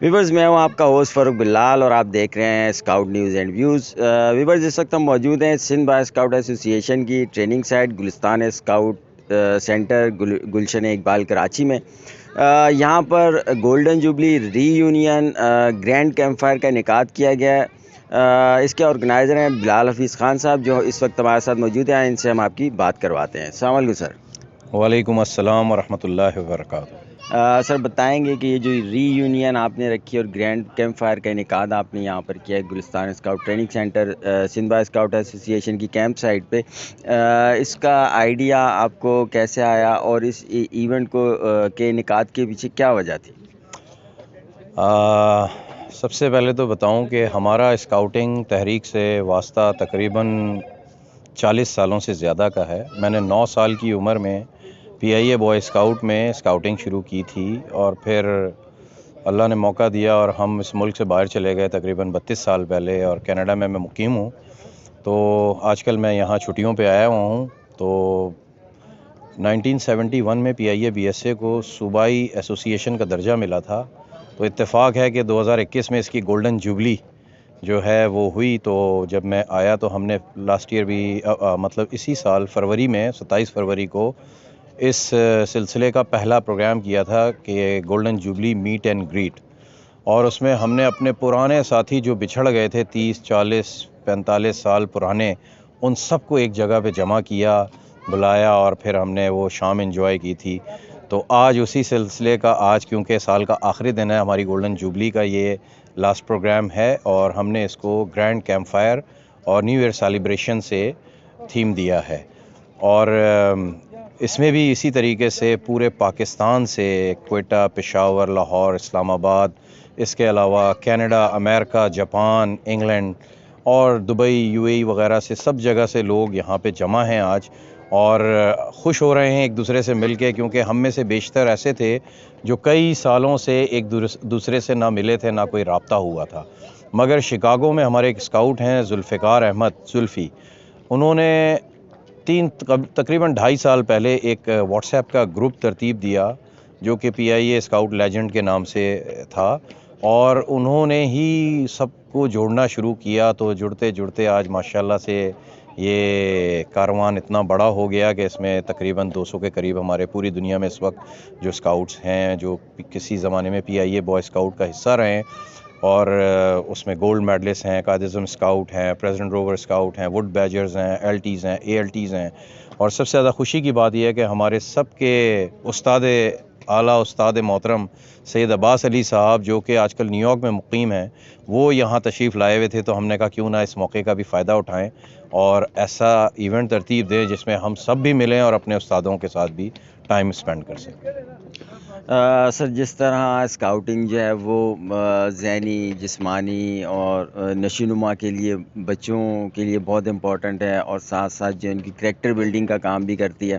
Viewers میں ہوں آپ کا ہوسٹ فاروق بلال اور آپ دیکھ رہے ہیں scout news and views. Viewers اس وقت ہم موجود ہیں Sindh Bharat scout association کی ٹریننگ سائٹ گلستان اسکاؤٹ سینٹر گلشن اقبال کراچی میں۔ یہاں پر گولڈن جوبلی ری یونین گرینڈ کیمپ فائر کا انعقاد کیا گیا ہے۔ اس کے آرگنائزر ہیں بلال حفیظ خان صاحب جو اس وقت ہمارے ساتھ موجود ہیں، ان سے ہم آپ کی بات کرواتے ہیں۔ السلام علیکم سر۔ وعلیکم السلام ورحمۃ اللہ وبرکاتہ۔ سر بتائیں گے کہ یہ جو ری یونین آپ نے رکھی اور گرینڈ کیمپ فائر کا انعقاد آپ نے یہاں پر کیا ہے Gulistan scout training centre Sindh Bharat scout association کی کیمپ سائٹ پہ، اس کا آئیڈیا آپ کو کیسے آیا اور اس ایونٹ کو کے انعقاد کے پیچھے کیا وجہ تھی؟ سب سے پہلے تو بتاؤں کہ ہمارا اسکاؤٹنگ تحریک سے واسطہ تقریباً 40 سالوں سے زیادہ کا ہے۔ میں نے 9 سال کی عمر میں پی آئی اے بوائے اسکاؤٹ میں اسکاؤٹنگ شروع کی تھی، اور پھر اللہ نے موقع دیا اور ہم اس ملک سے باہر چلے گئے تقریباً 32 سال پہلے، اور کینیڈا میں مقیم ہوں۔ تو آج کل میں یہاں چھٹیوں پہ آیا ہوا ہوں۔ تو 1971 میں پی آئی اے بی ایس اے کو صوبائی ایسوسی ایشن کا درجہ ملا تھا۔ تو اتفاق ہے کہ 2021 میں اس کی گولڈن جوبلی جو ہے وہ ہوئی۔ تو جب میں آیا تو ہم نے لاسٹ ایئر بھی مطلب اسی سال فروری میں 27 فروری کو اس سلسلے کا پہلا پروگرام کیا تھا کہ golden jubilee meet and greet, اور اس میں ہم نے اپنے پرانے ساتھی جو بچھڑ گئے تھے 30 40 45 سال پرانے، ان سب کو ایک جگہ پہ جمع کیا، بلایا، اور پھر ہم نے وہ شام انجوائے کی تھی۔ تو آج اسی سلسلے کا، آج کیونکہ سال کا آخری دن ہے، ہماری گولڈن جوبلی کا یہ لاسٹ پروگرام ہے، اور ہم نے اس کو گرینڈ کیمپ فائر اور نیو ایئر سیلیبریشن سے تھیم دیا ہے۔ اور اس میں بھی اسی طریقے سے پورے پاکستان سے کوئٹہ، پشاور، لاہور، اسلام آباد، اس کے علاوہ کینیڈا، امریکہ، جاپان، انگلینڈ اور دبئی، یو اے ای وغیرہ سے سب جگہ سے لوگ یہاں پہ جمع ہیں آج، اور خوش ہو رہے ہیں ایک دوسرے سے مل کے، کیونکہ ہم میں سے بیشتر ایسے تھے جو کئی سالوں سے ایک دوسرے سے نہ ملے تھے، نہ کوئی رابطہ ہوا تھا۔ مگر شکاگو میں ہمارے ایک اسکاؤٹ ہیں ذوالفقار احمد زلفی، انہوں نے تقریباً 2.5 سال پہلے ایک واٹس ایپ کا گروپ ترتیب دیا جو کہ پی آئی اے اسکاؤٹ لیجنڈ کے نام سے تھا، اور انہوں نے ہی سب کو جوڑنا شروع کیا۔ تو جڑتے جڑتے آج ماشاءاللہ سے یہ کاروان اتنا بڑا ہو گیا کہ اس میں تقریباً 200 کے قریب ہمارے پوری دنیا میں اس وقت جو اسکاؤٹس ہیں، جو کسی زمانے میں پی آئی اے بوائے اسکاؤٹ کا حصہ رہے ہیں، اور اس میں گولڈ میڈلسٹ ہیں، قائد اعظم اسکاؤٹ ہیں، پریزیڈنٹ روور اسکاؤٹ ہیں، ووڈ بیجرز ہیں، ایل ٹیز ہیں، اے ایل ٹیز ہیں۔ اور سب سے زیادہ خوشی کی بات یہ ہے کہ ہمارے سب کے استاد اعلیٰ، استاد محترم سید عباس علی صاحب، جو کہ آج کل نیو یارک میں مقیم ہیں، وہ یہاں تشریف لائے ہوئے تھے۔ تو ہم نے کہا کیوں نہ اس موقع کا بھی فائدہ اٹھائیں اور ایسا ایونٹ ترتیب دیں جس میں ہم سب بھی ملیں اور اپنے استادوں کے ساتھ بھی ٹائم اسپینڈ کر سکیں۔ سر جس طرح اسکاؤٹنگ جو ہے وہ ذہنی، جسمانی اور نشو و نما کے لیے بچوں کے لیے بہت امپورٹنٹ ہے، اور ساتھ ساتھ جو ان کی کریکٹر بلڈنگ کا کام بھی کرتی ہے،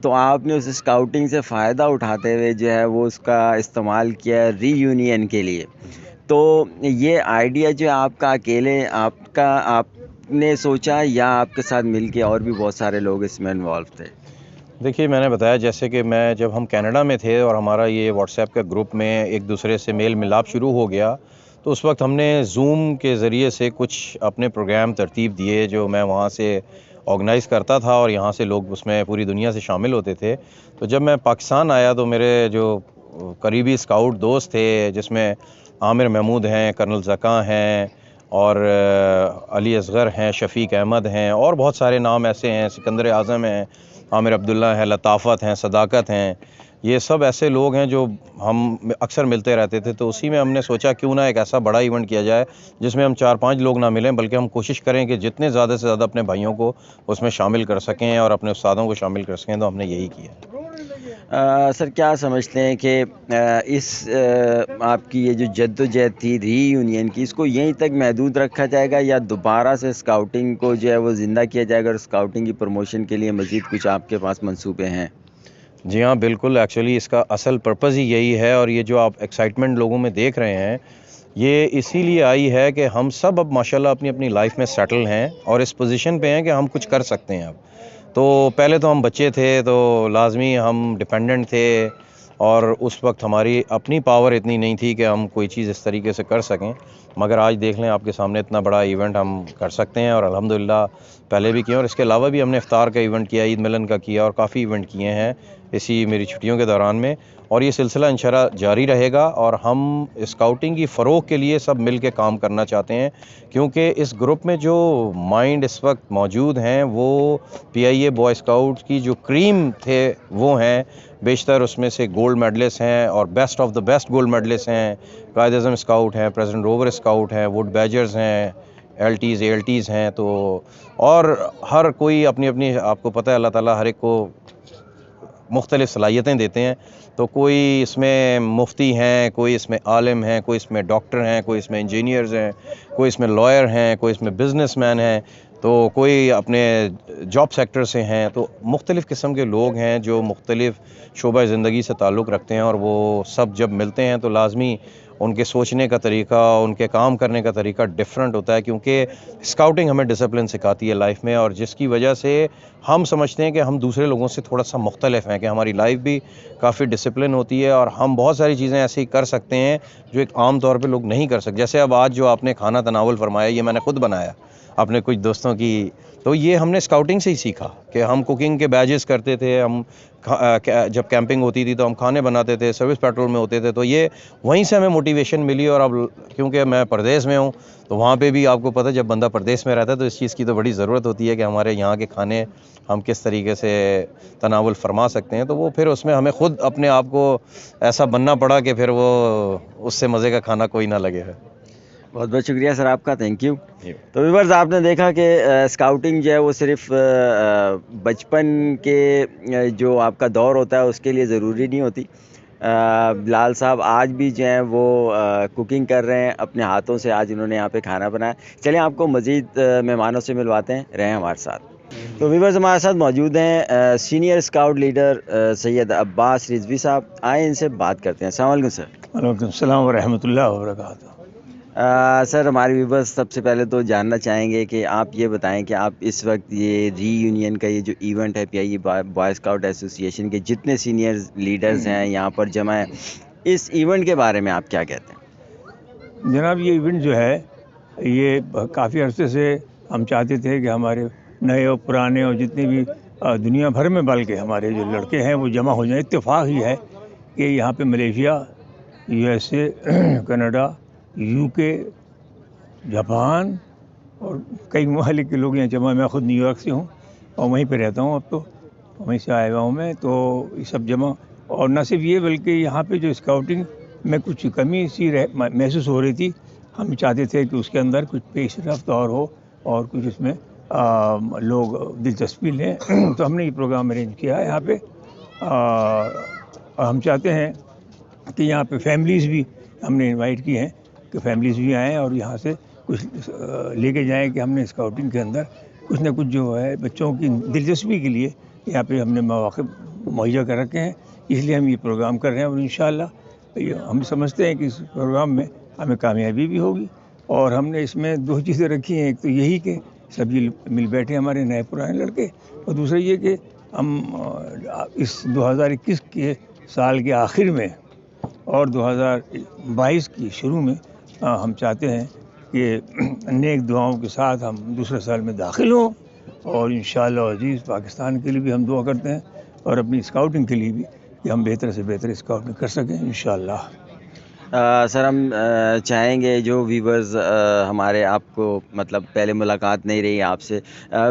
تو آپ نے اس اسکاؤٹنگ سے فائدہ اٹھاتے ہوئے جو ہے وہ اس کا استعمال کیا ہے ری یونین کے لیے۔ تو یہ آئیڈیا جو ہے آپ کا اکیلے آپ نے سوچا یا آپ کے ساتھ مل کے اور بھی بہت سارے لوگ اس میں انوالو تھے؟ دیکھیے، میں نے بتایا جیسے کہ جب ہم کینیڈا میں تھے اور ہمارا یہ واٹس ایپ کا گروپ میں ایک دوسرے سے میل ملاپ شروع ہو گیا، تو اس وقت ہم نے زوم کے ذریعے سے کچھ اپنے پروگرام ترتیب دیے جو میں وہاں سے آرگنائز کرتا تھا، اور یہاں سے لوگ اس میں پوری دنیا سے شامل ہوتے تھے۔ تو جب میں پاکستان آیا تو میرے جو قریبی اسکاؤٹ دوست تھے، جس میں عامر محمود ہیں، کرنل زکاں ہیں، اور علی اصغر ہیں، شفیق احمد ہیں، اور بہت سارے نام ایسے ہیں، سکندر اعظم ہیں، عامر عبداللہ ہیں، لطافت ہیں، صداقت ہیں، یہ سب ایسے لوگ ہیں جو ہم اکثر ملتے رہتے تھے۔ تو اسی میں ہم نے سوچا کیوں نہ ایک ایسا بڑا ایونٹ کیا جائے جس میں ہم 4-5 لوگ نہ ملیں، بلکہ ہم کوشش کریں کہ جتنے زیادہ سے زیادہ اپنے بھائیوں کو اس میں شامل کر سکیں اور اپنے استادوں کو شامل کر سکیں۔ تو ہم نے یہی کیا۔ سر کیا سمجھتے ہیں کہ اس آپ کی یہ جو جد و جہد تھی ری یونین کی، اس کو یہیں تک محدود رکھا جائے گا یا دوبارہ سے اسکاؤٹنگ کو جو ہے وہ زندہ کیا جائے گا، اور اسکاؤٹنگ کی پروموشن کے لیے مزید کچھ آپ کے پاس منصوبے ہیں؟ جی ہاں، بالکل، ایکچولی اس کا اصل پرپز ہی یہی ہے، اور یہ جو آپ ایکسائٹمنٹ لوگوں میں دیکھ رہے ہیں یہ اسی لیے آئی ہے کہ ہم سب اب ماشاءاللہ اپنی اپنی لائف میں سیٹل ہیں اور اس پوزیشن پہ ہیں کہ ہم کچھ کر سکتے ہیں اب۔ تو پہلے تو ہم بچے تھے تو لازمی ہم ڈیپینڈنٹ تھے اور اس وقت ہماری اپنی پاور اتنی نہیں تھی کہ ہم کوئی چیز اس طریقے سے کر سکیں، مگر آج دیکھ لیں آپ کے سامنے اتنا بڑا ایونٹ ہم کر سکتے ہیں، اور الحمدللہ پہلے بھی کیا، اور اس کے علاوہ بھی ہم نے افطار کا ایونٹ کیا، عید ملن کا کیا، اور کافی ایونٹ کیے ہیں اسی میری چھٹیوں کے دوران میں، اور یہ سلسلہ انشاءاللہ جاری رہے گا، اور ہم اسکاؤٹنگ کی فروغ کے لیے سب مل کے کام کرنا چاہتے ہیں، کیونکہ اس گروپ میں جو مائنڈ اس وقت موجود ہیں وہ پی آئی اے بوائے اسکاؤٹ کی جو کریم تھے وہ ہیں، بیشتر اس میں سے گولڈ میڈلسٹ ہیں، اور best of the best gold medallist ہیں، قائد اعظم اسکاؤٹ ہیں، پریزیڈنٹ روور اسکاؤٹ ہیں، ووڈ بیجرز ہیں، L Ts A L Ts ہیں، تو اور ہر کوئی اپنی اپنی، آپ کو پتہ ہے اللہ تعالیٰ ہر ایک کو مختلف صلاحیتیں دیتے ہیں، تو کوئی اس میں مفتی ہیں، کوئی اس میں عالم ہیں، کوئی اس میں ڈاکٹر ہیں، کوئی اس میں انجینئرز ہیں، کوئی اس میں لائر ہیں، کوئی اس میں بزنس مین ہیں، تو کوئی اپنے جاب سیکٹر سے ہیں، تو مختلف قسم کے لوگ ہیں جو مختلف شعبہ زندگی سے تعلق رکھتے ہیں، اور وہ سب جب ملتے ہیں تو لازمی ان کے سوچنے کا طریقہ، ان کے کام کرنے کا طریقہ ڈیفرنٹ ہوتا ہے، کیونکہ اسکاؤٹنگ ہمیں ڈسپلن سکھاتی ہے لائف میں، اور جس کی وجہ سے ہم سمجھتے ہیں کہ ہم دوسرے لوگوں سے تھوڑا سا مختلف ہیں، کہ ہماری لائف بھی کافی ڈسپلن ہوتی ہے، اور ہم بہت ساری چیزیں ایسی کر سکتے ہیں جو ایک عام طور پہ لوگ نہیں کر سکتے، جیسے اب آج جو آپ نے کھانا تناول فرمایا، یہ میں نے خود بنایا اپنے کچھ دوستوں کی، تو یہ ہم نے اسکاؤٹنگ سے ہی سیکھا کہ ہم کوکنگ کے بیجز کرتے تھے، ہم جب کیمپنگ ہوتی تھی تو ہم کھانے بناتے تھے، سروس پیٹرول میں ہوتے تھے، تو یہ وہیں سے ہمیں موٹیویشن ملی، اور اب کیونکہ میں پردیس میں ہوں تو وہاں پہ بھی آپ کو پتہ ہے جب بندہ پردیس میں رہتا ہے تو اس چیز کی تو بڑی ضرورت ہوتی ہے کہ ہمارے یہاں کے کھانے ہم کس طریقے سے تناول فرما سکتے ہیں، تو وہ پھر اس میں ہمیں خود اپنے آپ کو ایسا بننا پڑا کہ پھر وہ اس سے مزے کا کھانا کوئی نہ لگے ہے۔ بہت بہت شکریہ سر آپ کا، تھینک یو۔ تو ویورز آپ نے دیکھا کہ اسکاؤٹنگ جو ہے وہ صرف بچپن کے جو آپ کا دور ہوتا ہے اس کے لیے ضروری نہیں ہوتی۔ بلال صاحب آج بھی جو ہیں وہ کوکنگ کر رہے ہیں اپنے ہاتھوں سے، آج انہوں نے یہاں پہ کھانا بنایا۔ چلیں آپ کو مزید مہمانوں سے ملواتے ہیں، رہیں ہمارے ساتھ۔ تو ویورز ہمارے ساتھ موجود ہیں سینئر اسکاؤٹ لیڈر سید عباس رضوی صاحب، آئیں ان سے بات کرتے ہیں۔ السلام علیکم سر۔ وعلیکم السلام ورحمۃ اللہ وبرکاتہ۔ سر ہمارے ویورز سب سے پہلے تو جاننا چاہیں گے کہ آپ یہ بتائیں کہ آپ اس وقت یہ ری یونین کا یہ جو ایونٹ ہے پی آئی اے بوائے اسکاؤٹ ایسوسی ایشن کے جتنے سینئر لیڈرز ہیں یہاں پر جمع ہیں، اس ایونٹ کے بارے میں آپ کیا کہتے ہیں؟ جناب یہ ایونٹ جو ہے یہ کافی عرصے سے ہم چاہتے تھے کہ ہمارے نئے اور پرانے اور جتنے بھی دنیا بھر میں بلکہ ہمارے جو لڑکے ہیں وہ جمع ہو جائیں۔ اتفاق ہی ہے کہ یہاں پہ Malaysia, U S A, Canada, U K, Japan اور کئی ممالک کے لوگ یہاں جمع، میں خود نیو یارک سے ہوں اور وہیں پہ رہتا ہوں، اب تو وہیں سے آیا ہوا ہوں میں، تو یہ سب جمع، اور نہ صرف یہ بلکہ یہاں پہ جو اسکاؤٹنگ میں کچھ کمی سی محسوس ہو رہی تھی، ہم چاہتے تھے کہ اس کے اندر کچھ پیش رفت اور ہو اور کچھ اس میں لوگ دلچسپی لیں، تو ہم نے یہ پروگرام ارینج کیا ہے یہاں پہ، اور ہم چاہتے ہیں کہ یہاں پہ فیملیز بھی ہم نے انوائٹ کی ہیں کہ فیملیز بھی آئیں اور یہاں سے کچھ لے کے جائیں کہ ہم نے اسکاؤٹنگ کے اندر کچھ نہ کچھ جو ہے بچوں کی دلچسپی کے لیے یہاں پہ ہم نے مواقع مہیا کر رکھے ہیں، اس لیے ہم یہ پروگرام کر رہے ہیں، اور انشاءاللہ ہم سمجھتے ہیں کہ اس پروگرام میں ہمیں کامیابی بھی ہوگی، اور ہم نے اس میں دو چیزیں رکھی ہیں، ایک تو یہی کہ سبھی مل بیٹھے ہمارے نئے پرانے لڑکے، اور دوسرا یہ کہ ہم اس 2021 کے سال کے آخر میں اور 2022 کی شروع میں ہم چاہتے ہیں کہ نیک دعاؤں کے ساتھ ہم دوسرے سال میں داخل ہوں، اور انشاءاللہ عزیز پاکستان کے لیے بھی ہم دعا کرتے ہیں اور اپنی اسکاؤٹنگ کے لیے بھی کہ ہم بہتر سے بہتر اسکاؤٹنگ کر سکیں انشاءاللہ۔ سر ہم چاہیں گے جو ویورز ہمارے آپ کو مطلب پہلے ملاقات نہیں رہی آپ سے،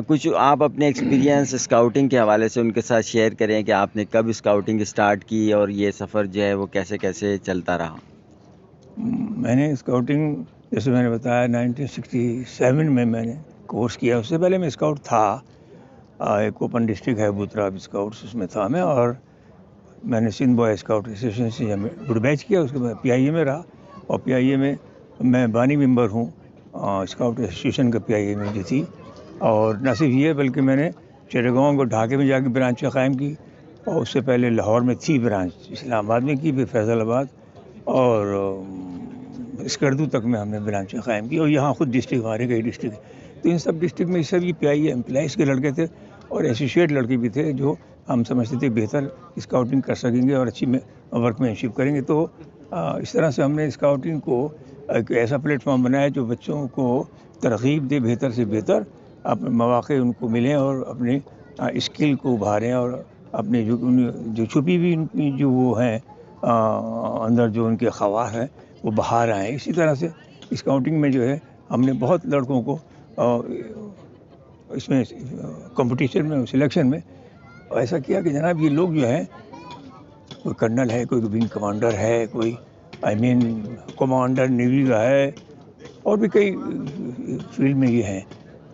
کچھ آپ اپنے ایکسپیرینس اسکاؤٹنگ کے حوالے سے ان کے ساتھ شیئر کریں کہ آپ نے کب اسکاؤٹنگ اسٹارٹ کی اور یہ سفر جو ہے وہ کیسے کیسے چلتا رہا۔ میں نے اسکاؤٹنگ جیسے میں نے بتایا 1967 میں نے کورس کیا، اس سے پہلے میں اسکاؤٹ تھا، ایک اوپن ڈسٹرکٹ ہے بوتراب اسکاؤٹس، اس میں تھا میں، اور میں نے سندھ بوائے اسکاؤٹ ایسوسیشن سے گڈ بیچ کیا، اس کے بعد پی آئی اے میں رہا، اور پی آئی اے میں میں بانی ممبر ہوں اسکاؤٹ ایسوسیشن کا، پی آئی اے میں جو تھی، اور نہ صرف یہ بلکہ میں نے چٹگاؤں کو ڈھاکے میں جا کے برانچ قائم کی، اور اس سے پہلے لاہور میں تھی برانچ، اسلام آباد میں کی، پھر فیصل آباد اور اسکردو تک میں ہم نے برانچیں قائم کی، اور یہاں خود ڈسٹرکٹ ہمارے کئی ڈسٹرکٹ، تو ان سب ڈسٹرکٹ میں سب یہ پی آئی اے امپلائز کے لڑکے تھے اور ایسوسیٹ لڑکے بھی تھے جو ہم سمجھتے تھے بہتر اسکاؤٹنگ کر سکیں گے اور اچھی ورکمینشپ کریں گے. تو اس طرح سے ہم نے اسکاؤٹنگ کو ایک ایسا پلیٹ فارم بنایا جو بچوں کو ترغیب دے بہتر سے بہتر اپنے مواقع ان کو ملیں اور اپنی اسکل کو ابھاریں اور اپنے جو چھپی ہوئی ان کی جو وہ ہیں اندر جو ان کے خواص ہیں وہ باہر آئیں. اسی طرح سے اسکاؤٹنگ میں جو ہے ہم نے بہت لڑکوں کو اس میں کمپٹیشن میں سلیکشن میں ایسا کیا کہ جناب یہ لوگ جو ہیں کوئی کرنل ہے, کوئی ونگ کمانڈر ہے, کوئی کمانڈر نیوی کا ہے, اور بھی کئی فیلڈ میں یہ ہیں.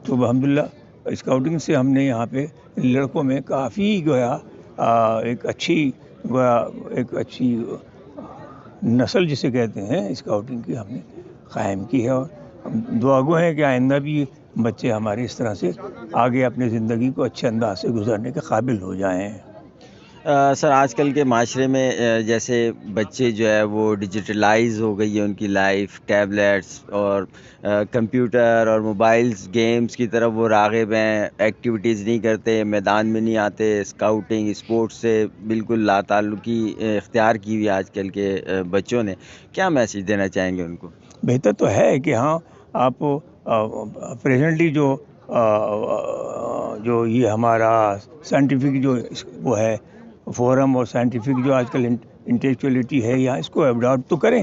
تو الحمدللہ اسکاؤٹنگ سے ہم نے یہاں پہ لڑکوں میں کافی گویا ایک اچھی نسل جسے کہتے ہیں اسکاؤٹنگ کی ہم نے قائم کی ہے. اور دعا گو ہے کہ آئندہ بھی بچے ہمارے اس طرح سے آگے اپنی زندگی کو اچھے انداز سے گزارنے کے قابل ہو جائیں. سر آج کل کے معاشرے میں جیسے بچے جو ہے وہ ڈیجیٹلائز ہو گئی ہے ان کی لائف, ٹیبلیٹس اور کمپیوٹر اور موبائلز گیمز کی طرف وہ راغب ہیں, ایکٹیویٹیز نہیں کرتے, میدان میں نہیں آتے, اسکاؤٹنگ اسپورٹس سے بالکل لا تعلقی اختیار کی ہوئی آج کل کے بچوں نے. کیا میسیج دینا چاہیں گے ان کو؟ بہتر تو ہے کہ ہاں آپ پریزنٹلی جو یہ ہمارا سائنٹیفک جو وہ ہے فورم اور سائنٹیفک جو آج کل انٹلیکچولیٹی ہے یہاں اس کو اڈاپٹ تو کریں,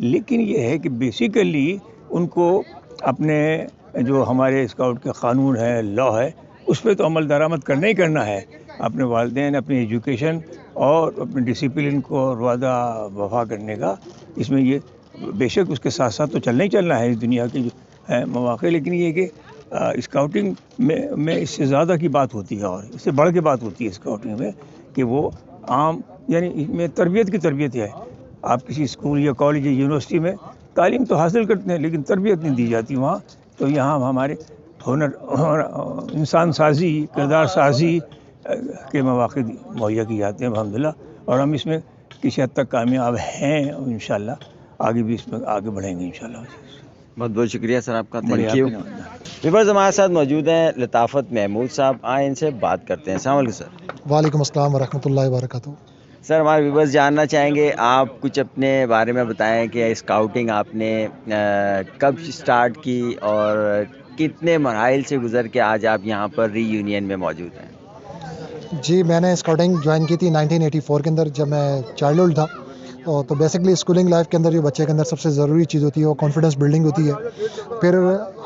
لیکن یہ ہے کہ بیسیکلی ان کو اپنے جو ہمارے اسکاؤٹ کے قانون ہے, لا ہے, اس پہ تو عمل درآمد کرنا ہی کرنا ہے. اپنے والدین اپنی ایجوکیشن اور اپنے ڈسپلن کو وعدہ وفا کرنے کا اس میں یہ بے شک اس کے ساتھ ساتھ تو چلنا ہی چلنا ہے اس دنیا کے جو ہے مواقع. لیکن یہ کہ اسکاؤٹنگ میں اس سے زیادہ کی بات ہوتی ہے اور اس سے بڑھ کے بات ہوتی ہے اسکاؤٹنگ میں کہ وہ عام یعنی اس میں تربیت ہے. آپ کسی اسکول یا کالج یا یونیورسٹی میں تعلیم تو حاصل کرتے ہیں لیکن تربیت نہیں دی جاتی وہاں. تو یہاں ہمارے ہنر انسان سازی, کردار سازی کے مواقع مہیا کی جاتے ہیں الحمدللہ, اور ہم اس میں کسی حد تک کامیاب ہیں اور انشاءاللہ آگے بھی اس میں آگے بڑھیں گے انشاءاللہ. بہت بہت شکریہ سر آپ کا, تھینک یو. ویورز ہمارے ساتھ موجود ہیں لطافت محمود صاحب, آئیں ان سے بات کرتے ہیں. السلام علیکم سر. وعلیکم السلام ورحمۃ اللہ وبرکاتہ. سر ہمارے ویورز جاننا چاہیں گے, آپ کچھ اپنے بارے میں بتائیں کہ اسکاؤٹنگ آپ نے کب سٹارٹ کی اور کتنے مراحل سے گزر کے آج آپ یہاں پر ری یونین میں موجود ہیں؟ جی میں نے اسکاؤٹنگ جوائن کی تھی 1984 کے اندر جب میں چائلڈہڈ تھا. تو بیسکلی اسکولنگ لائف کے اندر جو بچے کے اندر سب سے ضروری چیز ہوتی ہے وہ کانفیڈنس بلڈنگ ہوتی ہے. پھر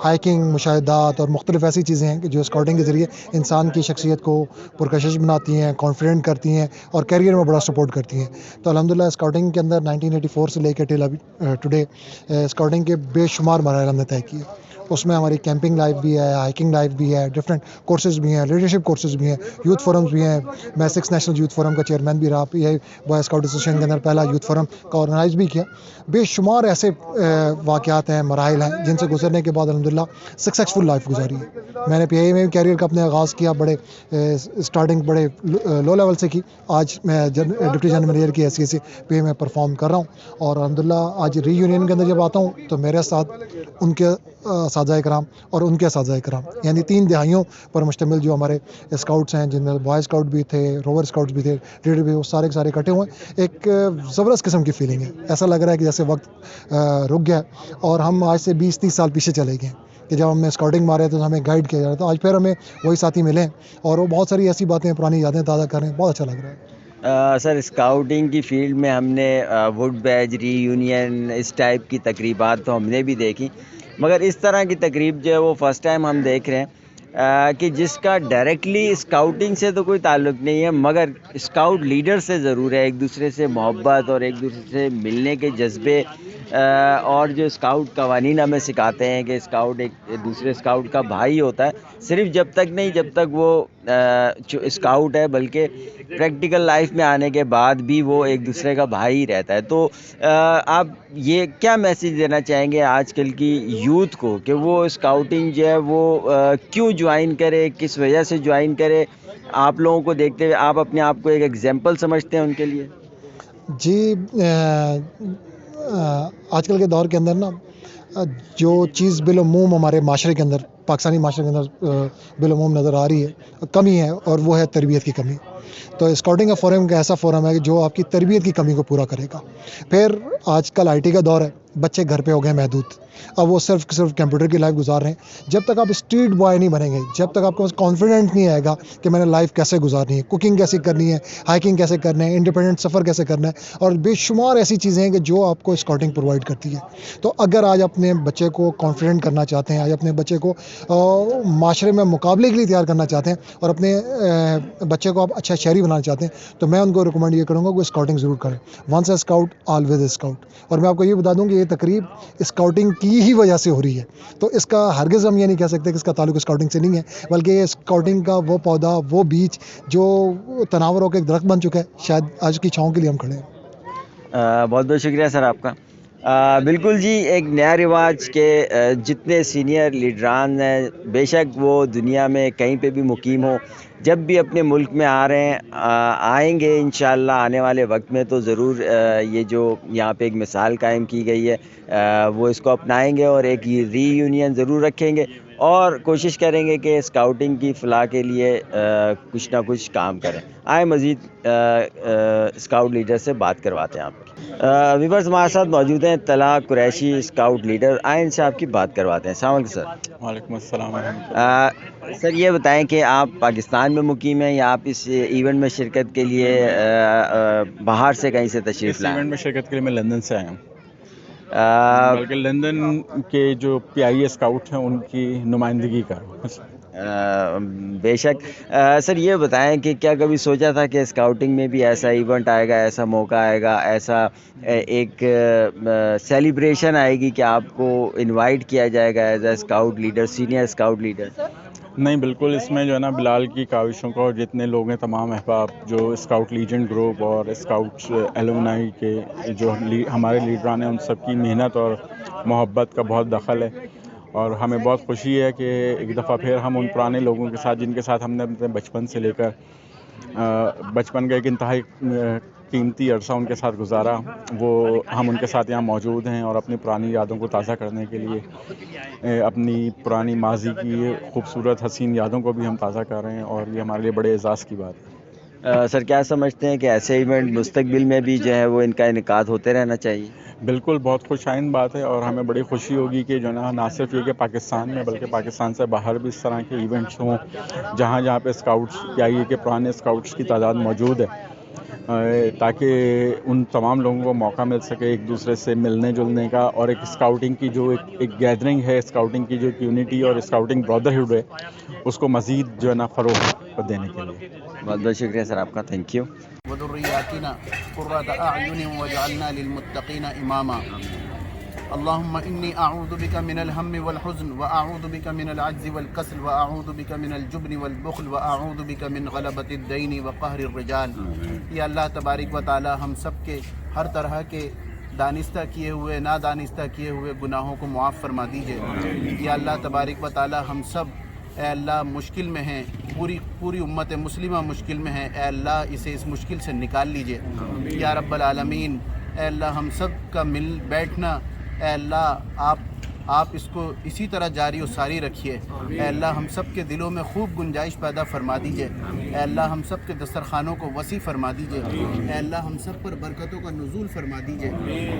ہائکنگ, مشاہدات اور مختلف ایسی چیزیں ہیں کہ جو اسکاؤٹنگ کے ذریعے انسان کی شخصیت کو پرکشش بناتی ہیں, کانفیڈنٹ کرتی ہیں اور کیریئر میں بڑا سپورٹ کرتی ہیں. تو الحمدللہ اسکاؤٹنگ کے اندر 1984 سے لے کے ٹل ٹوڈے اسکاؤٹنگ کے بے شمار مراحل ہم نے طے کیے. اس میں ہماری کیمپنگ لائف بھی ہے, ہائکنگ لائف بھی ہے, ڈفرینٹ کورسز بھی ہیں, لیڈرشپ کورسز بھی ہیں, یوتھ فورمز بھی ہیں. میں 6 نیشنل یوتھ فورم کا چیئرمین بھی رہا, یہ بوائے اسکاؤٹ ایسوسیشن کے اندر پہلا یوتھ فورم کا آرگنائز بھی کیا. بے شمار ایسے واقعات ہیں, مراحل ہیں جن سے گزرنے کے بعد الحمدللہ سکسیزفل لائف گزاری ہے. میں نے پی آئی میں کیریئر کا اپنے آغاز کیا, بڑے اسٹارٹنگ بڑے لو لیول سے کی. آج میں ڈپٹی جنرل مینیجر کی حیثیت سے پی آئی میں پرفارم کر رہا ہوں. اور الحمدللہ آج ری یونین کے اندر جب آتا ہوں تو میرے ساتھ ان کے اساتذہ کرام اور ان کے اساتذہ کرام یعنی 3 دہائیوں پر مشتمل جو ہمارے اسکاؤٹس ہیں, جن میں بوائے اسکاؤٹ بھی تھے, روور اسکاؤٹس بھی تھے, لیڈر بھی, وہ سارے کے سارے اکٹھے ہوئے ہیں. ایک زبردست قسم کی فیلنگ ہے. ایسا لگ رہا ہے کہ جیسے وقت رک گیا اور ہم آج سے 20-30 سال پیچھے چلے گئے کہ جب ہم نے اسکاؤٹنگ مارے تو ہمیں گائیڈ کیا جا رہا تھا. آج پھر ہمیں وہی ساتھی ملے ہیں اور وہ بہت ساری ایسی باتیں, پرانی یادیں تازہ کر رہے ہیں. بہت اچھا لگ رہا ہے. سر اسکاؤٹنگ کی فیلڈ میں ہم نے ووڈ بیج, ری یونین, اس ٹائپ کی تقریبات تو ہم نے بھی دیکھی, مگر اس طرح کی تقریب جو ہے وہ فرسٹ ٹائم ہم دیکھ رہے ہیں کہ جس کا ڈائریکٹلی اسکاؤٹنگ سے تو کوئی تعلق نہیں ہے مگر اسکاؤٹ لیڈر سے ضرور ہے. ایک دوسرے سے محبت اور ایک دوسرے سے ملنے کے جذبے, اور جو اسکاؤٹ قوانین ہمیں سکھاتے ہیں کہ اسکاؤٹ ایک دوسرے اسکاؤٹ کا بھائی ہوتا ہے, صرف جب تک نہیں جب تک وہ اسکاؤٹ ہے بلکہ پریکٹیکل لائف میں آنے کے بعد بھی وہ ایک دوسرے کا بھائی رہتا ہے. تو آپ یہ کیا میسیج دینا چاہیں گے آج کل کی یوتھ کو کہ وہ اسکاؤٹنگ جو ہے وہ کیوں جوائن کرے, کس وجہ سے جوائن کرے؟ آپ لوگوں کو دیکھتے ہوئے آپ اپنے آپ کو ایک ایگزامپل سمجھتے ہیں ان کے لیے؟ جی آج کل کے دور کے اندر نا جو چیز بالعموم ہمارے معاشرے کے اندر, پاکستانی معاشرے کے اندر بالعموم نظر آ رہی ہے, کمی ہے, اور وہ ہے تربیت کی کمی. تو اسکاؤٹنگ کا فورم ایک ایسا فورم ہے کہ جو آپ کی تربیت کی کمی کو پورا کرے گا. پھر آج کل آئی ٹی کا دور ہے, بچے گھر پہ ہو گئے محدود, اب وہ صرف کمپیوٹر کی لائف گزار رہے ہیں. جب تک آپ اسٹریٹ بوائے نہیں بنیں گے, جب تک آپ کو کانفیڈنٹ نہیں آئے گا کہ میں نے لائف کیسے گزارنی ہے, کوکنگ کیسے کرنی ہے, ہائکنگ کیسے کرنا ہے, انڈیپینڈنٹ سفر کیسے کرنا ہے, اور بے شمار ایسی چیزیں ہیں کہ جو آپ کو اسکاؤٹنگ پرووائڈ کرتی ہے. تو اگر آج اپنے بچے کو کانفیڈنٹ کرنا چاہتے ہیں, آج اپنے بچے کو معاشرے میں مقابلے کے لیے تیار کرنا چاہتے ہیں, اور اپنے بچے کو آپ اچھا شہری بنانا چاہتے ہیں, تو میں ان کو ریکمینڈ یہ کروں گا کہ وہ اسکاؤٹنگ ضرور کریں. Once a scout always a scout. اور میں آپ کو یہ بتا دوں کہ یہ تقریب اسکاؤٹنگ کی ہی وجہ سے ہو رہی ہے, تو اس کا ہرگز ہم یہ نہیں کہہ سکتے کہ اس کا تعلق اسکاؤٹنگ سے نہیں ہے, بلکہ یہ اسکاؤٹنگ کا وہ پودا, وہ بیج جو تناور ہو کے ایک درخت بن چکا ہے, شاید آج کی چھاؤں کے لیے ہم کھڑے ہیں. بہت بہت شکریہ سر آپ کا. بالکل جی, ایک نیا رواج کہ جتنے سینئر لیڈران ہیں, بے شک وہ دنیا میں کہیں پہ بھی مقیم ہوں, جب بھی اپنے ملک میں آ رہے ہیں, آئیں گے انشاءاللہ آنے والے وقت میں, تو ضرور یہ جو یہاں پہ ایک مثال قائم کی گئی ہے وہ اس کو اپنائیں گے, اور ایک ری یونین ضرور رکھیں گے, اور کوشش کریں گے کہ اسکاؤٹنگ کی فلاح کے لیے کچھ نہ کچھ کام کریں. آئیں مزید اسکاؤٹ لیڈر سے بات کرواتے ہیں آپ کی. ویورز ہمارے ساتھ موجود ہیں طلحہ قریشی, اسکاؤٹ لیڈر. آئیں ان سے آپ کی بات کرواتے ہیں. السلام علیکم سر. وعلیکم السلام ورحمۃ اللہ. سر یہ بتائیں کہ آپ پاکستان میں مقیم ہیں یا آپ اس ایونٹ میں شرکت کے لیے باہر سے کہیں سے تشریف اس لائیں؟ ایونٹ میں شرکت کے لیے میں لندن سے آیا ہوں, بلکہ آ، لندن کے جو پی آئی اے اسکاؤٹ ہیں ان کی نمائندگی کر رہا ہوں. بے شک. سر یہ بتائیں کہ کیا کبھی سوچا تھا کہ اسکاؤٹنگ میں بھی ایسا ایونٹ آئے گا, ایسا موقع آئے گا, ایسا ایک سیلیبریشن آئے گی کہ آپ کو انوائٹ کیا جائے گا as a scout leader, senior scout leader? نہیں, بالکل اس میں جو ہے نا بلال کی کاوشوں کا, اور جتنے لوگ ہیں تمام احباب جو اسکاؤٹ لیجنڈ گروپ اور اسکاؤٹ ایلومنائی کے جو ہمارے لیڈران ہیں, ان سب کی محنت اور محبت کا بہت دخل ہے. اور ہمیں بہت خوشی ہے کہ ایک دفعہ پھر ہم ان پرانے لوگوں کے ساتھ, جن کے ساتھ ہم نے اپنے بچپن سے لے کر بچپن کا ایک انتہائی قیمتی عرصہ ان کے ساتھ گزارا, وہ ہم ان کے ساتھ یہاں موجود ہیں, اور اپنی پرانی یادوں کو تازہ کرنے کے لیے اپنی پرانی ماضی کی خوبصورت حسین یادوں کو بھی ہم تازہ کر رہے ہیں, اور یہ ہمارے لیے بڑے اعزاز کی بات ہے. سر کیا سمجھتے ہیں کہ ایسے ایونٹ مستقبل میں بھی جو ہے وہ ان کا انعقاد ہوتے رہنا چاہیے؟ بالکل, بہت خوش آئند بات ہے, اور ہمیں بڑی خوشی ہوگی کہ جو نا نہ صرف یہ کہ پاکستان میں بلکہ پاکستان سے باہر بھی اس طرح کے ایونٹس ہوں, جہاں جہاں پہ اسکاؤٹس یا یہ کہ پرانے اسکاؤٹس کی تعداد موجود ہے, تاکہ ان تمام لوگوں کو موقع مل سکے ایک دوسرے سے ملنے جلنے کا, اور ایک اسکاؤٹنگ کی جو ایک گیدرنگ ہے, اسکاؤٹنگ کی جو یونٹی اور اسکاؤٹنگ برادرہڈ ہے, اس کو مزید جو ہے نا فروغ دینے کے لیے. بہت بہت شکریہ سر آپ کا. Thank you. وذرياتنا قرة أعين واجعلنا للمتقين إماما. اللهم إني أعوذ بك من الهم والحزن, وأعوذ بك من العجز والكسل, وأعوذ بك من الجبن والبخل, وأعوذ بك من غلبة الدين وقهر الرجال. یا اللہ تبارک و تعالی ہم سب کے ہر طرح کے دانستہ کیے ہوئے, نادانستہ کیے ہوئے گناہوں کو معاف فرما دیجیے. یا اللہ تبارک و تعالی ہم سب اے اللہ مشکل میں ہیں, پوری امت مسلمہ مشکل میں ہے, اے اللہ اسے اس مشکل سے نکال لیجیے. یا رب العالمین, اے اللہ ہم سب کا مل بیٹھنا, اے اللہ آپ اس کو اسی طرح جاری و ساری رکھیے. اے اللہ ہم سب کے دلوں میں خوب گنجائش پیدا فرما دیجیے. اے اللہ ہم سب کے دسترخوانوں کو وسیع فرما دیجیے. اے اللہ ہم سب پر برکتوں کا نزول فرما دیجیے.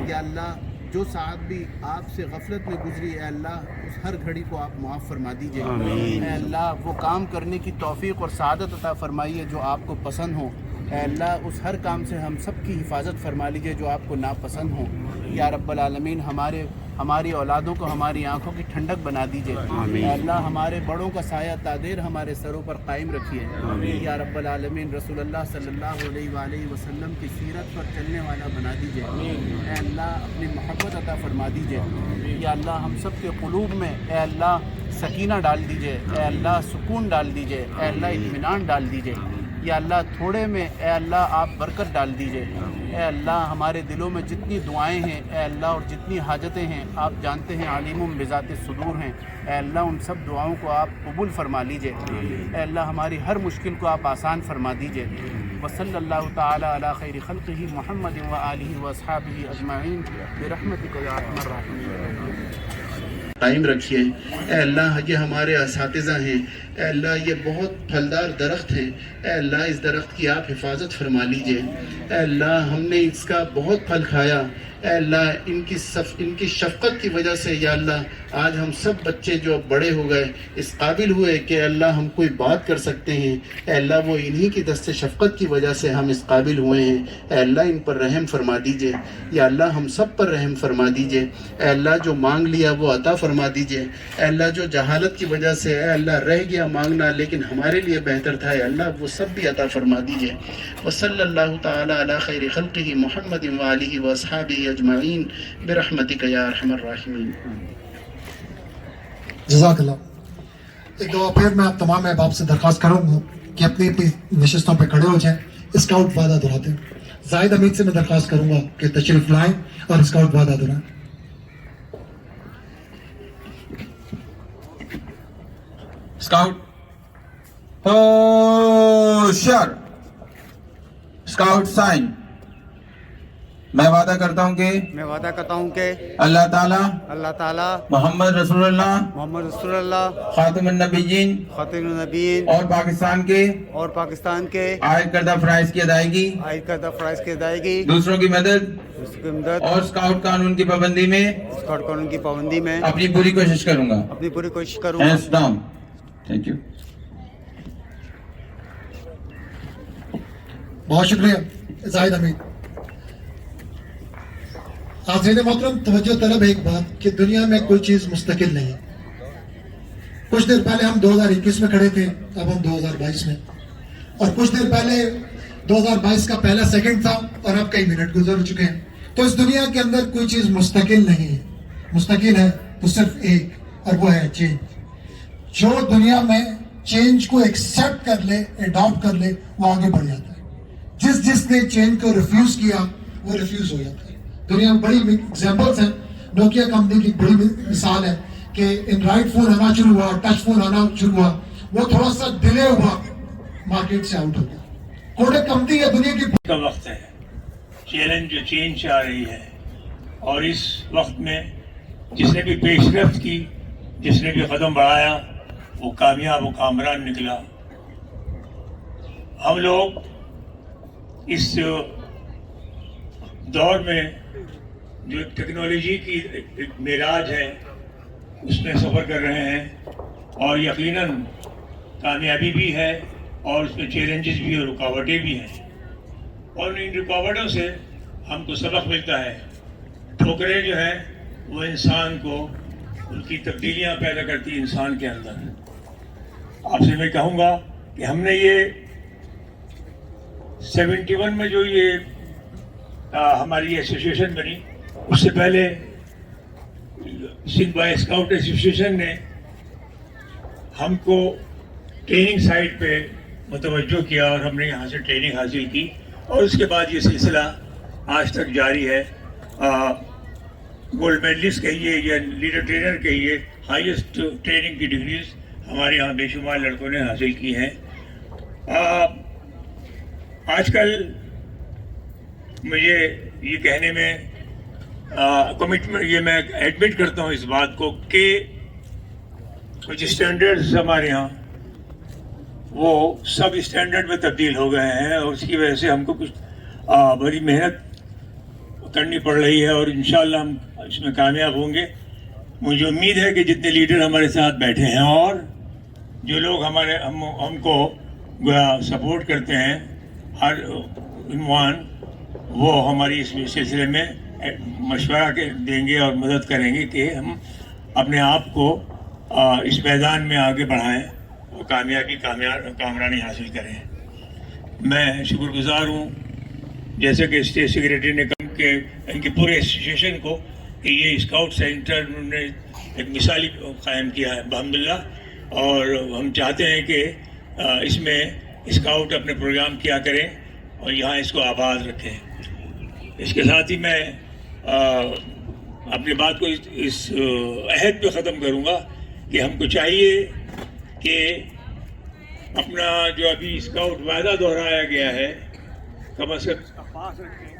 یا اللہ جو ساعت بھی آپ سے غفلت میں گزری, اے اللہ اس ہر گھڑی کو آپ معاف فرما دیجیے. اے اللہ وہ کام کرنے کی توفیق اور سعادت عطا فرمائیے جو آپ کو پسند ہو. اے اللہ اس ہر کام سے ہم سب کی حفاظت فرما لیجیے جو آپ کو ناپسند ہو. یا رب العالمین ہماری اولادوں کو ہماری آنکھوں کی ٹھنڈک بنا دیجیے. اے اللہ ہمارے بڑوں کا سایہ تادیر ہمارے سروں پر قائم رکھیے. یا رب العالمین رسول اللہ صلی اللہ علیہ وآلہ وسلم کی سیرت پر چلنے والا بنا دیجیے. اے اللہ اپنی محبت عطا فرما دیجیے. یا اللہ ہم سب کے قلوب میں اے اللہ سکینہ ڈال دیجیے. اے اللہ سکون ڈال دیجیے. اے اللہ اطمینان ڈال دیجیے. یا اللہ تھوڑے میں اے اللہ آپ برکت ڈال دیجیے. اے اللہ ہمارے دلوں میں جتنی دعائیں ہیں اے اللہ اور جتنی حاجتیں ہیں آپ جانتے ہیں, علیم بذات الصدور ہیں. اے اللہ ان سب دعاؤں کو آپ قبول فرما لیجیے. اے اللہ ہماری ہر مشکل کو آپ آسان فرما دیجیے. وصلی اللہ تعالی علی خیر خلقہ محمد و آلہ و اصحابہ اجمعین برحمتک یا ارحم الراحمین. قائم رکھیے۔ اے اللہ یہ ہمارے اساتذہ ہیں، اے اللہ یہ بہت پھلدار درخت ہیں، اے اللہ اس درخت کی آپ حفاظت فرما لیجئے۔ اے اللہ ہم نے اس کا بہت پھل کھایا، اے اللہ ان کی شفقت کی وجہ سے یا اللہ آج ہم سب بچے جو بڑے ہو گئے اس قابل ہوئے کہ اللہ ہم کوئی بات کر سکتے ہیں، اے اللہ وہ انہی کی دست شفقت کی وجہ سے ہم اس قابل ہوئے ہیں۔ اے اللہ ان پر رحم فرما دیجئے، یا اللہ ہم سب پر رحم فرما دیجئے۔ اے اللہ جو مانگ لیا وہ عطا فرما دیجئے۔ اے اللہ جو جہالت کی وجہ سے اے اللہ رہ گیا مانگنا لیکن ہمارے لیے بہتر تھا، اے اللہ وہ سب بھی عطا فرما دیجئے۔ وصلی اللہ تعالی علی خیر خلقہ محمد وآلہ واصحابہ اجمعین برحمتک یا ارحم الراحمین۔ جزاک اللہ۔ ایک دفعہ پھر میں آپ تمام احباب سے درخواست کروں گا کہ اپنی اپنی نشستوں پہ کھڑے ہو جائیں، اسکاؤٹ وعدہ دہراتے ہیں۔ زاہد حمید سے میں درخواست کروں گا کہ تشریف لائیں اور اسکاؤٹ وعدہ دہرائیں۔ اسکاؤٹ ہوشیار، اسکاؤٹ سائن۔ میں وعدہ کرتا ہوں کہ اللہ تعالیٰ محمد رسول اللہ خاتم النبیین اور پاکستان کے عائد کردہ فرائض کی ادائیگی، دوسروں کی مدد اور اسکاؤٹ قانون کی پابندی میں اپنی پوری کوشش کروں گا۔ Hands down. Thank you. بہت شکریہ زاہد حمید۔ حاضرین محترم، توجہ طلب ہے ایک بات کہ دنیا میں کوئی چیز مستقل نہیں ہے۔ کچھ دیر پہلے ہم 2021 میں کھڑے تھے، اب ہم 2022 میں، اور کچھ دیر پہلے 2022 کا پہلا سیکنڈ تھا اور اب کئی منٹ گزر چکے ہیں۔ تو اس دنیا کے اندر کوئی چیز مستقل نہیں ہے، مستقل ہے تو صرف ایک، اور وہ ہے چینج۔ جو دنیا میں چینج کو ایکسیپٹ کر لے، اڈاپٹ کر لے، وہ آگے بڑھ جاتا ہے۔ جس نے چینج کو ریفیوز کیا وہ ریفیوز ہو جاتا ہے۔ دنیا میں بڑی ایگزامپلس ہیں۔ نوکیا کمپنی کی بڑی مثال ہے کہ اینڈرائڈ فون آنا شروع ہوا، ٹچ فون آنا شروع ہوا، وہ تھوڑا سا ڈیلے ہوا، مارکیٹ سے آؤٹ ہو گیا۔ کوڈک کمپنی ہے دنیا کی کا وقت ہے، چیلنج جو چینج آ رہی ہے، اور اس وقت میں جس نے بھی پیش رفت کی، جس نے بھی قدم بڑھایا وہ کامیاب و کامران نکلا۔ ہم لوگ اس دور میں جو ٹیکنالوجی کی ایک معراج ہے اس میں سفر کر رہے ہیں، اور یقیناً کامیابی بھی ہے اور اس میں چیلنجز بھی اور رکاوٹیں بھی ہیں، اور ان رکاوٹوں سے ہم کو سبق ملتا ہے۔ ٹھوکریں جو ہیں وہ انسان کو ان کی تبدیلیاں پیدا کرتی ہیں انسان کے اندر۔ آپ سے میں کہوں گا کہ ہم نے یہ 71 میں جو یہ ہماری ایسوسیشن بنی، اس سے پہلے سندھ بائے اسکاؤٹ ایسوسیشن نے ہم کو ٹریننگ سائٹ پہ متوجہ کیا اور ہم نے یہاں سے ٹریننگ حاصل کی، اور اس کے بعد یہ سلسلہ آج تک جاری ہے۔ گولڈ میڈلسٹ کہیے یا لیڈر ٹرینر کہیے، ہائیسٹ ٹریننگ کی ڈگریز ہمارے یہاں بے شمار لڑکوں نے حاصل کی ہیں۔ آج کل مجھے یہ کہنے میں کمٹمنٹ، یہ میں ایڈمٹ کرتا ہوں اس بات کو کہ کچھ اسٹینڈرڈز ہمارے ہاں وہ سب اسٹینڈرڈ میں تبدیل ہو گئے ہیں، اور اس کی وجہ سے ہم کو کچھ بڑی محنت کرنی پڑ رہی ہے، اور انشاءاللہ ہم اس میں کامیاب ہوں گے۔ مجھے امید ہے کہ جتنے لیڈر ہمارے ساتھ بیٹھے ہیں اور جو لوگ ہم کو سپورٹ کرتے ہیں، ہر عنوان وہ ہماری اس سلسلے میں مشورہ دیں گے اور مدد کریں گے کہ ہم اپنے آپ کو اس میدان میں آگے بڑھائیں اور کامرانی حاصل کریں۔ میں شکر گزار ہوں جیسے کہ اسٹیٹ سیکریٹری نے کہا کہ ان کے پورے ایسوسیشن کو کہ یہ اسکاؤٹ سینٹر انہوں نے ایک مثالی قائم کیا ہے الحمدللہ، اور ہم چاہتے ہیں کہ اس میں اسکاؤٹ اپنے پروگرام کیا کریں اور یہاں اس کو آباد رکھیں۔ اس کے ساتھ ہی میں اپنی بات کو اس عہد پہ ختم کروں گا کہ ہم کو چاہیے کہ اپنا جو ابھی اسکاؤٹ وعدہ دہرایا گیا ہے کم از کم پاس رکھیں،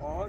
اور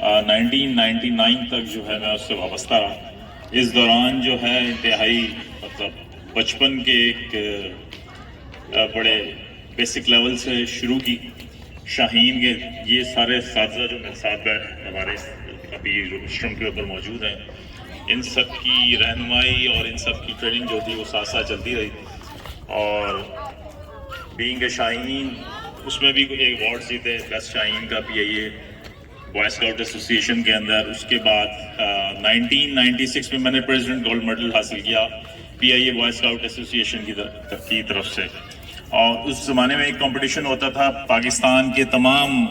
1999 تک جو ہے میں اس سے وابستہ رہا. اس دوران جو ہے انتہائی مطلب بچپن کے ایک بڑے بیسک لیول سے شروع کی. شاہین کے یہ سارے اساتذہ جو میرے ساتھ ہمارے ابھی روسٹرم کے اوپر موجود ہیں, ان سب کی رہنمائی اور ان سب کی ٹریننگ جو تھی وہ ساتھ ساتھ چلتی رہی. اور بینگ اے شاہین اس میں بھی ایک ایوارڈ جیتے بیسٹ شاہین کا PIA بوائے اسکاؤٹ ایسوسیشن کے اندر. اس کے بعد 1996 میں میں نے پریزیڈنٹ گولڈ میڈل حاصل کیا PIA بوائے اسکاؤٹ ایسوسیشن کی طرف سے. اور اس زمانے میں ایک کمپٹیشن ہوتا تھا پاکستان کے تمام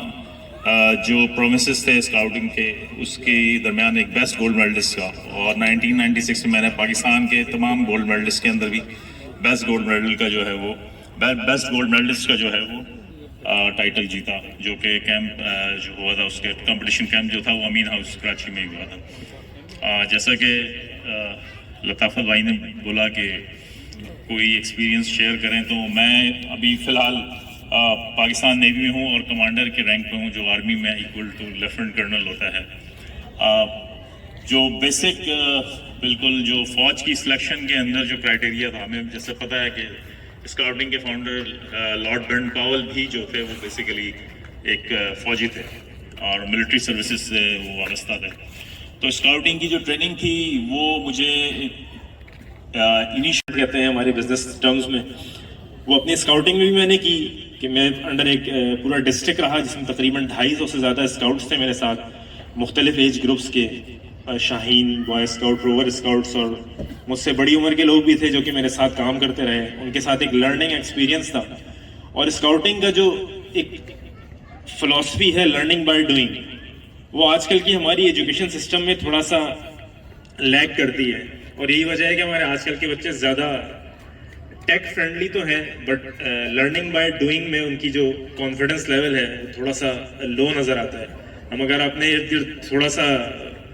جو پرومسز تھے اسکاؤٹنگ کے, اس کے درمیان ایک بیسٹ گولڈ میڈلسٹ کا. اور 1996 میں نے پاکستان کے تمام گولڈ میڈلسٹ کے اندر بھی بیسٹ گولڈ میڈل کا جو ہے وہ بیسٹ گولڈ میڈلسٹ کا جو ہے وہ ٹائٹل جیتا, جو کہ کیمپ جو ہوا تھا اس کے کمپٹیشن کیمپ جو تھا وہ امین ہاؤس کراچی میں ہی ہوا تھا. جیسا کہ لطافت بھائی نے بولا کہ کوئی ایکسپیرینس شیئر کریں, تو میں ابھی فی الحال پاکستان نیوی میں ہوں اور کمانڈر کے رینک پہ ہوں, جو آرمی میں ایکول ٹو لیفٹنٹ کرنل ہوتا ہے. جو بیسک بالکل جو فوج کی سلیکشن کے اندر جو کرائٹیریا تھا, ہمیں جیسے پتہ ہے کہ اسکاؤٹنگ کے فاؤنڈر لارڈ برن پاول بھی جو تھے وہ بیسیکلی ایک فوجی تھے اور ملٹری سروسز سے وہ وابستہ تھے. تو اسکاؤٹنگ کی جو ٹریننگ تھی وہ مجھے انیشیٹ کہتے ہیں ہمارے بزنس ٹرمز میں, وہ اپنی اسکاؤٹنگ میں بھی میں نے کی کہ میں انڈر ایک پورا ڈسٹرکٹ رہا جس میں تقریباً 250 سے زیادہ اسکاؤٹس تھے میرے ساتھ, مختلف ایج گروپس کے, شاہین بوائے اسکاؤٹ, روور اسکاؤٹس, اور مجھ سے بڑی عمر کے لوگ بھی تھے جو کہ میرے ساتھ کام کرتے رہے. ان کے ساتھ ایک لرننگ ایکسپیرینس تھا. اور اسکاؤٹنگ کا جو ایک فلاسفی ہے لرننگ بائی ڈوئنگ, وہ آج کل کی ہماری ایجوکیشن سسٹم میں تھوڑا سا لیگ کرتی ہے. اور یہی وجہ ہے کہ ہمارے آج کل کے بچے زیادہ ٹیک فرینڈلی تو ہیں, بٹ لرننگ بائی ڈوئنگ میں ان کی جو کانفیڈنس لیول ہے وہ تھوڑا سا لو نظر آتا ہے. ہم اگر اپنے ارد گرد تھوڑا سا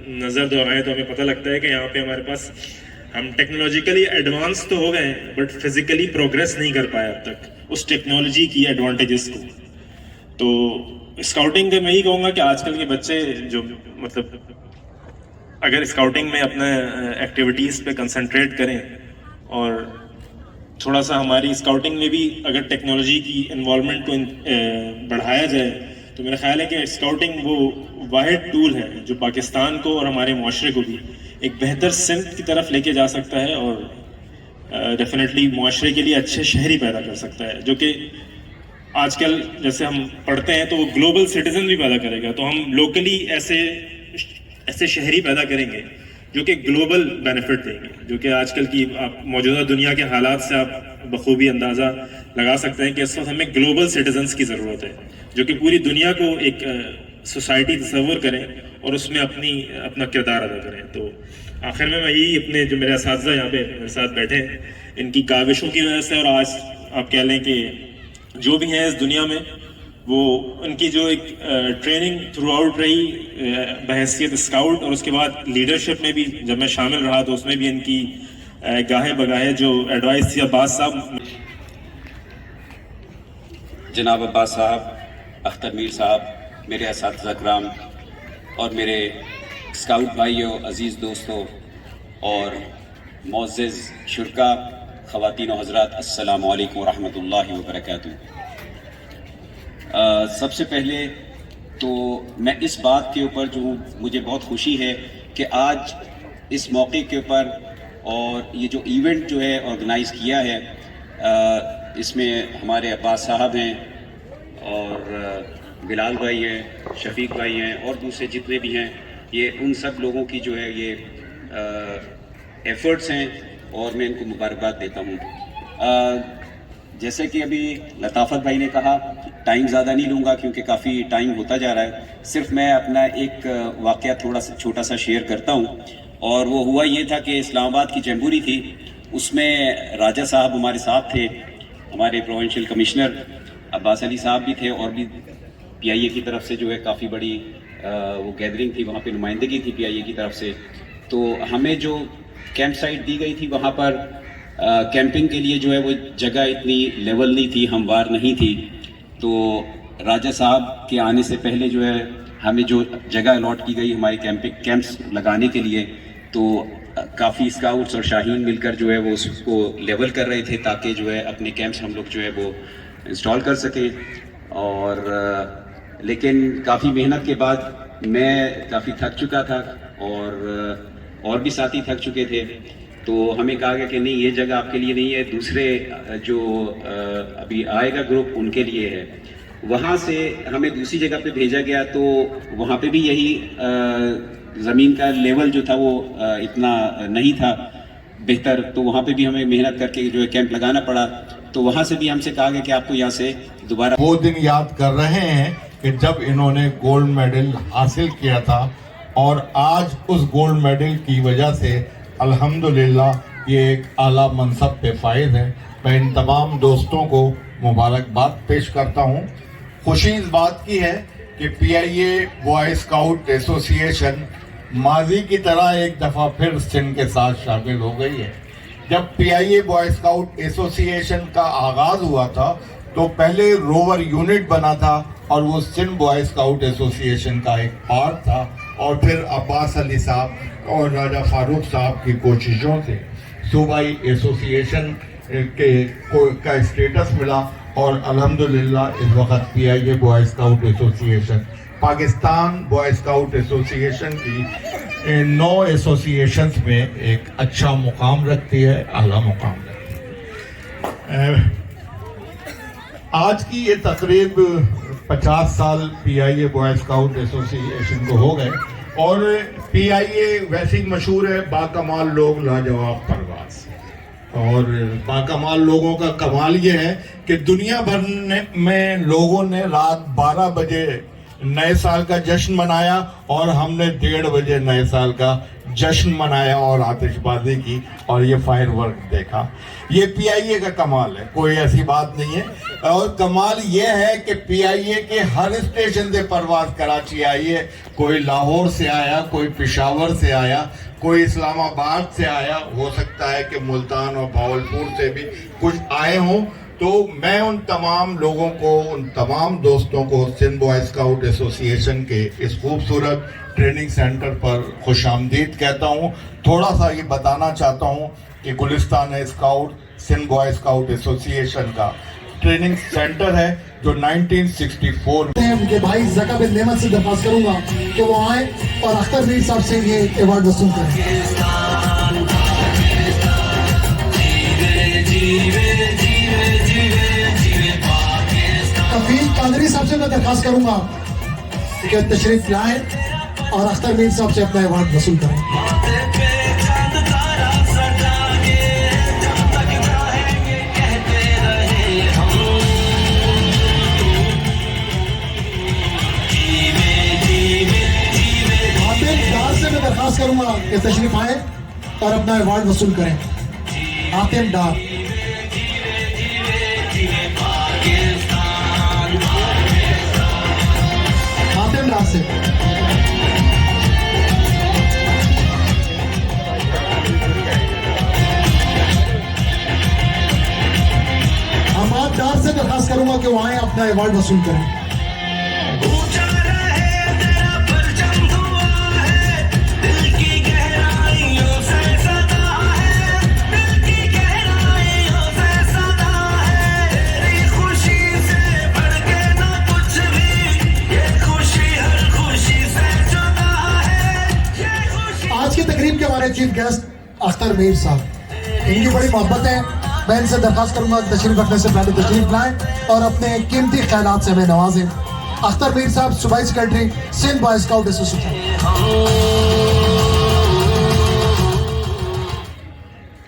نظر دہرائیں تو ہمیں پتہ لگتا ہے کہ یہاں پہ ہمارے پاس ہم ٹیکنالوجیکلی ایڈوانس تو ہو گئے ہیں, بٹ فزیکلی پروگریس نہیں کر پائے اب تک اس ٹیکنالوجی کی ایڈوانٹیجز کو. تو اسکاؤٹنگ کا میں یہی کہوں گا کہ آج کل کے بچے جو مطلب اگر اسکاؤٹنگ میں اپنے ایکٹیویٹیز پہ کنسنٹریٹ کریں اور تھوڑا سا ہماری اسکاؤٹنگ میں بھی اگر ٹیکنالوجی کی انوالومنٹ کو بڑھایا جائے, تو میرا خیال ہے کہ اسکاؤٹنگ وہ واحد ٹول ہے جو پاکستان کو اور ہمارے معاشرے کو بھی ایک بہتر سمت کی طرف لے کے جا سکتا ہے اور ڈیفینیٹلی معاشرے کے لیے اچھے شہری پیدا کر سکتا ہے, جو کہ آج کل جیسے ہم پڑھتے ہیں تو وہ گلوبل سٹیزن بھی پیدا کرے گا. تو ہم لوکلی ایسے شہری پیدا کریں گے جو کہ گلوبل بینیفٹ دیں گے, جو کہ آج کل کی موجودہ دنیا کے حالات سے آپ بخوبی اندازہ لگا سکتے ہیں کہ اس وقت ہمیں گلوبل سٹیزنس کی ضرورت ہے جو کہ پوری دنیا کو ایک سوسائٹی تصور کریں اور اس میں اپنا کردار ادا کریں. تو آخر میں یہی اپنے جو میرے اساتذہ یہاں پہ میرے ساتھ بیٹھے ہیں ان کی کاوشوں کی وجہ سے, اور آج آپ کہہ لیں کہ جو بھی ہیں اس دنیا میں وہ ان کی جو ایک ٹریننگ تھرو آؤٹ رہی بحیثیت اسکاؤٹ, اور اس کے بعد لیڈرشپ میں بھی جب میں شامل رہا تو اس میں بھی ان کی گاہے بگاہے جو ایڈوائس تھی. عباس صاحب, جناب عباس صاحب, اختر میر صاحب, میرے اساتذہ کرام اور میرے اسکاؤٹ بھائیوں, عزیز دوستوں اور معزز شرکا, خواتین و حضرات, السلام علیکم ورحمۃ اللہ وبرکاتہ. سب سے پہلے تو میں اس بات کے اوپر جو مجھے بہت خوشی ہے کہ آج اس موقع کے اوپر اور یہ جو ایونٹ جو ہے آرگنائز کیا ہے, اس میں ہمارے عباس صاحب ہیں اور بلال بھائی ہیں, شفیق بھائی ہیں اور دوسرے جتنے بھی ہیں, یہ ان سب لوگوں کی جو ہے یہ ایفرٹس ہیں اور میں ان کو مبارکباد دیتا ہوں. جیسے کہ ابھی لطافت بھائی نے کہا, ٹائم زیادہ نہیں لوں گا کیونکہ کافی ٹائم ہوتا جا رہا ہے, صرف میں اپنا ایک واقعہ تھوڑا سا چھوٹا سا شیئر کرتا ہوں. اور وہ ہوا یہ تھا کہ اسلام آباد کی جمبوری تھی, اس میں راجہ صاحب ہمارے ساتھ تھے, ہمارے پروونشل کمشنر عباس علی صاحب بھی تھے, اور بھی PIA کی طرف سے جو ہے کافی بڑی وہ گیدرنگ تھی, وہاں پہ نمائندگی تھی PIA کی طرف سے. تو ہمیں جو کیمپ سائٹ دی گئی تھی وہاں پر کیمپنگ کے لیے جو ہے وہ جگہ اتنی لیول نہیں تھی, ہموار نہیں تھی. تو راجہ صاحب کے آنے سے پہلے جو ہے ہمیں جو جگہ الاٹ کی گئی ہمارے کیمپس لگانے کے لیے، تو کافی اسکاؤٹس اور شاہین مل کر جو ہے وہ اس کو لیول کر رہے تھے تاکہ جو ہے اپنے کیمپس ہم لوگ جو ہے وہ انسٹال کر سکیں. لیکن کافی محنت کے بعد میں کافی تھک چکا تھا اور بھی ساتھی تھک چکے تھے، تو ہمیں کہا گیا کہ نہیں، یہ جگہ آپ کے لیے نہیں ہے، دوسرے جو ابھی آئے گا گروپ ان کے لیے ہے. وہاں سے ہمیں دوسری جگہ پہ بھیجا گیا، تو وہاں پہ بھی یہی زمین کا لیول جو تھا وہ اتنا نہیں تھا بہتر، تو وہاں پہ بھی ہمیں محنت کر کے جو ہے کیمپ لگانا پڑا. تو وہاں سے بھی ہم سے کہا گیا کہ آپ کو یہاں سے دوبارہ وہ دن یاد کر رہے ہیں کہ جب انہوں نے گولڈ میڈل حاصل کیا تھا، اور آج اس گولڈ میڈل کی وجہ سے الحمدللہ یہ ایک اعلیٰ منصب پہ فائز ہے. میں ان تمام دوستوں کو مبارکباد پیش کرتا ہوں. خوشی اس بات کی ہے کہ پی آئی اے بوائے اسکاؤٹ ایسوسی ایشن ماضی کی طرح ایک دفعہ پھر سندھ کے ساتھ شامل ہو گئی ہے. جب پی آئی اے بوائے اسکاؤٹ ایسوسی ایشن کا آغاز ہوا تھا تو پہلے روور یونٹ بنا تھا اور وہ سندھ بوائے اسکاؤٹ ایسوسی ایشن کا ایک پارٹ تھا، اور پھر عباس علی صاحب اور راجہ فاروق صاحب کی کوششوں سے صوبائی ایسوسی ایشن کا اسٹیٹس ملا، اور الحمدللہ اس وقت پی آئی اے بوائے اسکاؤٹ ایسوسی ایشن Pakistan boy scout association کی 9 ایسوسی ایشنز میں ایک اچھا مقام رکھتی ہے، اعلیٰ مقام رکھتی ہے. آج کی یہ تقریب 50 سال پی آئی اے بوائے اسکاؤٹ ایسوسی ایشن کو ہو گئے، اور پی آئی اے ویسے ہی مشہور ہے باکمال لوگ لاجواب پرواز. اور باکمال لوگوں کا کمال یہ ہے کہ دنیا بھر میں لوگوں نے رات 12 بجے نئے سال کا جشن منایا، اور ہم نے 1:30 بجے نئے سال کا جشن منایا اور آتش بازی کی اور یہ فائر ورک دیکھا. یہ پی آئی اے کا کمال ہے، کوئی ایسی بات نہیں ہے. اور کمال یہ ہے کہ پی آئی اے کے ہر اسٹیشن سے پرواز کراچی آئی ہے. کوئی لاہور سے آیا، کوئی پشاور سے آیا، کوئی اسلام آباد سے آیا، ہو سکتا ہے کہ ملتان اور بھاولپور سے بھی کچھ آئے ہوں. تو میں ان تمام لوگوں کو، ان تمام دوستوں کو سندھ بوائے اسکاؤٹ ایسوسی ایشن کے اس خوبصورت ٹریننگ سینٹر پر خوش آمدید کہتا ہوں. تھوڑا سا یہ بتانا چاہتا ہوں کہ گلستان اسکاؤٹ سندھ بوائے اسکاؤٹ ایسوسی ایشن کا ٹریننگ سینٹر ہے جو 1964 ان کے بھائی زکا بن نعمت سے درخواست کروں گا کہ وہ آئیں اور اختر میر صاحب سے یہ ایوارڈ وصول کریں. کفیل قادری صاحب سے میں درخواست کروں گا کہ تشریف لائیں اور اختر میر صاحب سے اپنا ایوارڈ وصول کریں. سے میں درخواست کروں گا کہ تشریف آئیں اور اپنا ایوارڈ وصول کریں. حاتم ڈار. حاتم ڈار سے حماد ڈار سے درخواست کروں گا کہ وہ آئیں اپنا ایوارڈ وصول کریں. چیف گیسٹ اختر میر صاحب، ان کی بڑی محبت ہے. میں ان سے درخواست کروں گا تشریف رکھنے سے پہلے تشریف لائیں اور اپنے قیمتی خیالات سے ہمیں نوازیں. اختر میر صاحب صوبائی سیکرٹری سندھ بوائے اسکاؤٹ ایسوسی ایشن.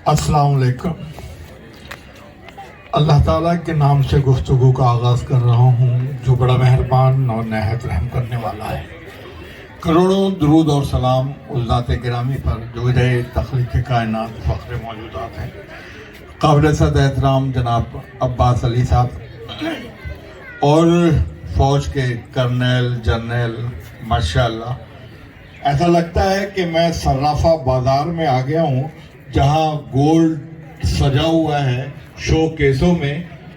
السلام علیکم. اللہ تعالیٰ کے نام سے گفتگو کا آغاز کر رہا ہوں جو بڑا مہربان اور نہایت رحم کرنے والا ہے. کروڑوں درود اور سلام اس ذات گرامی پر جو ادھر تخلیق کائنات فخر موجودات ہیں. قابل صد احترام جناب عباس علی صاحب اور فوج کے کرنیل جنرل، ماشاءاللہ ایسا لگتا ہے کہ میں صرافہ بازار میں آ گیا ہوں جہاں گولڈ سجا ہوا ہے شو کیسوں میں،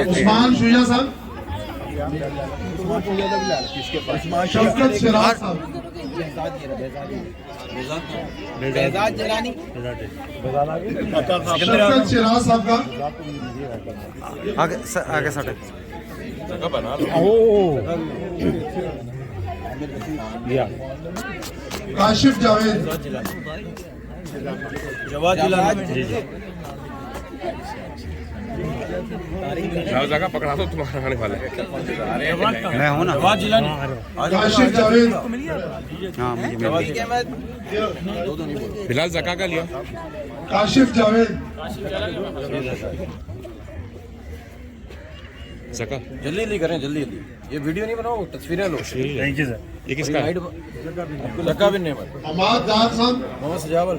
عثمان شویا صاحب, شفقت شراز صاحب, بہزاد جیلانی, شفقت شراز صاحب کا, آگے سٹے کاشف جاوید, جواد جیلانی, جگہ پکڑا تو تمہارا آنے والا ہے. میں ہوں نا. جواد جیلانی, کاشف جاوید, بلال زکا کا لیا. کاشف جاوید, زکا جلدی جلدی کریں, جلدی جلدی. یہ ویڈیو نہیں بناؤ, تصویریں لو. Thank you sir. یہ کس کا ہے؟ زکا بھی نہیں بنا. حماد دار صاحب, محمد سجاول.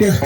till